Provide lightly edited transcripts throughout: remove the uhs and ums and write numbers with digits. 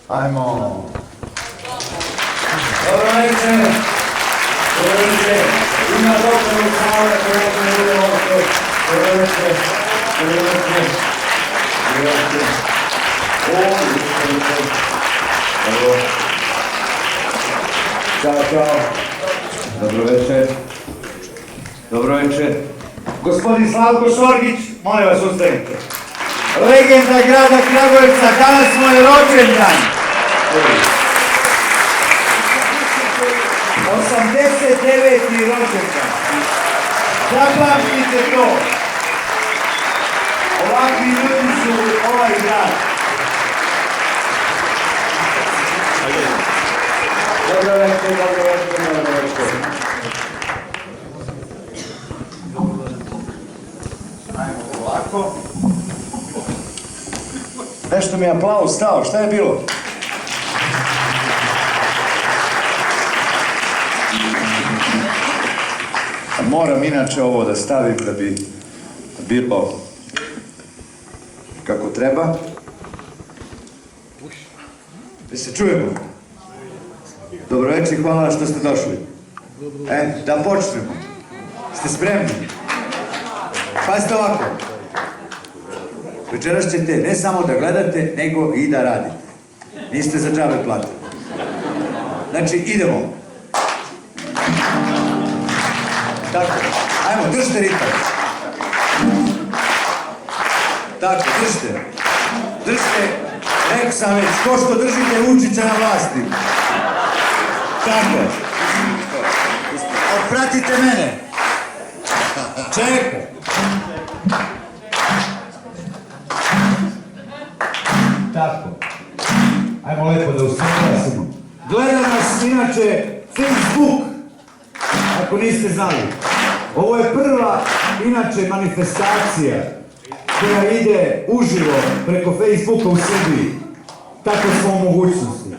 Ajmo. Dobro večer. Dobro večer. Ima dobro u sale, prijatno bude ovdje. Dobro večer. Dobro večer. Dobro večer. Dobro. Ćao, čao. Dobro večer. Dobro večer. Gospodin Slavko Šorgić, molim vas ustanite. Legenda grada Kragujevca, danas moj rođendan. 89. rođendan. Zapamtite to. Ovakvi ljudi su ovaj grad. Dobro večer, dobro večer, dobro večer. Ajmo ovako. Nešto mi je aplauz stao, šta je bilo? Moram inače ovo da stavim da bi bilo kako treba. Da se čujemo. Dobro večer, hvala što ste došli. Da počnemo. Ste spremni? Pazite ovako. Večeras ćete ne samo da gledate, nego i da radite. Niste za džabe platili. Znači, idemo. Tako, ajmo, držite ritam. Tako, držite. Držite, rekao sam već, ko što držite Vučića na vlasti. Tako. Pratite mene. Čekaj. Tako. Ajmo lepo da usaglasimo. Gleda nas inače Facebook, ako niste znali. Ovo je prva, inače, manifestacija koja ide uživo preko Facebooka u Srbiji. Tako smo u mogućnosti.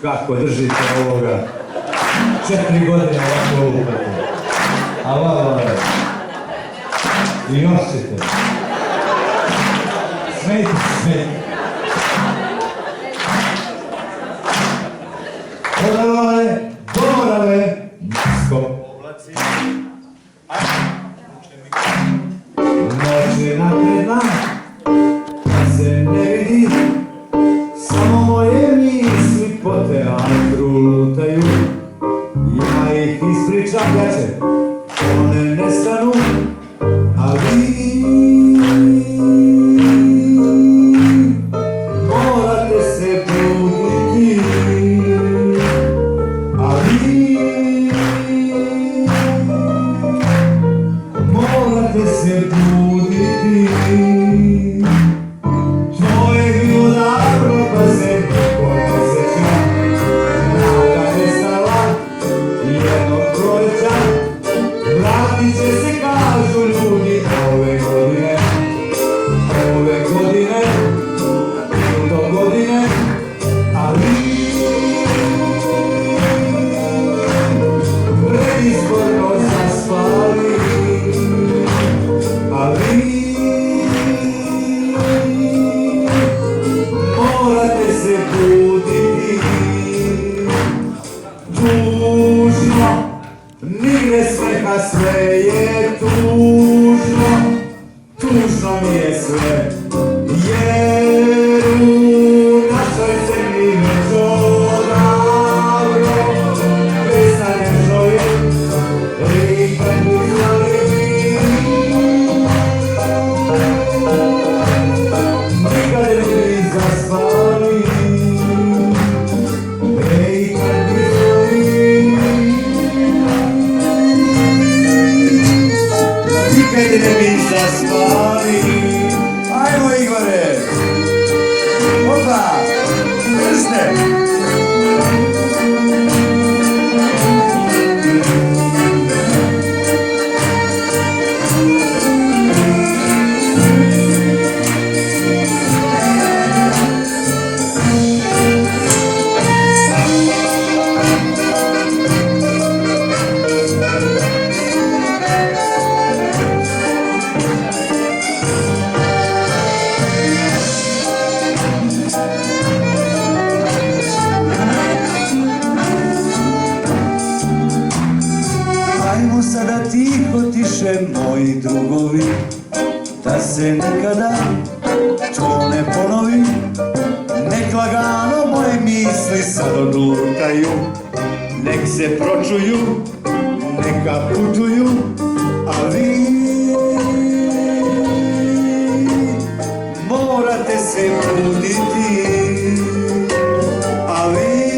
Kako držite ovoga? 4 godine ovako upravo. Ala. I još ćete. Smejte se. Dorale, nisko. Noće napred nam, da se ne vidi, samo moje misli po teatru lutaju. Ja ih ispričam jače, one nestanu, a vi morate se buditi. A vi morate se buditi. To je bilo davno pa se niko ne sjeća. Nada nestala jednog proleća. Vratit će se, kažu ljudi, ove godine. Ove godine, do godine. A vi predizborno zaspali. A vi morate se buditi. Tužno, nigde smeha, sve je tužno. Tužno mi je sve, jer u našoj zemlji već odavno prestane čovjek rikati hvali. Nikad ne bi zaspali, rikati hvali. Nikad ne bi zaspali. Ajmo, Igore! Opa! Držite! da se nikada to ne ponovi. Nek lagano moje misli sad odlutaju, nek se pročuju, neka putuju, a vi morate se buditi, a vi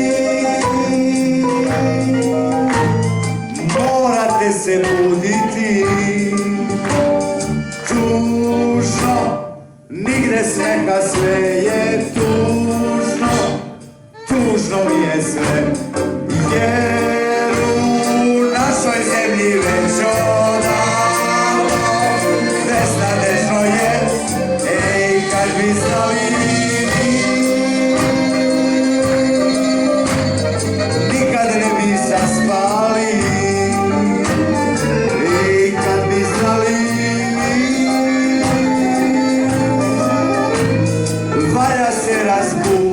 morate se buditi. Tužno, nigde smeha, sve je tužno, tužno mi je sve, jer u našoj zemlji već odavno beznadežno je. Ej, kad bi znali vi, nikad ne bi zaspali. Ej, kad bi znali vi, valja se razbuditi.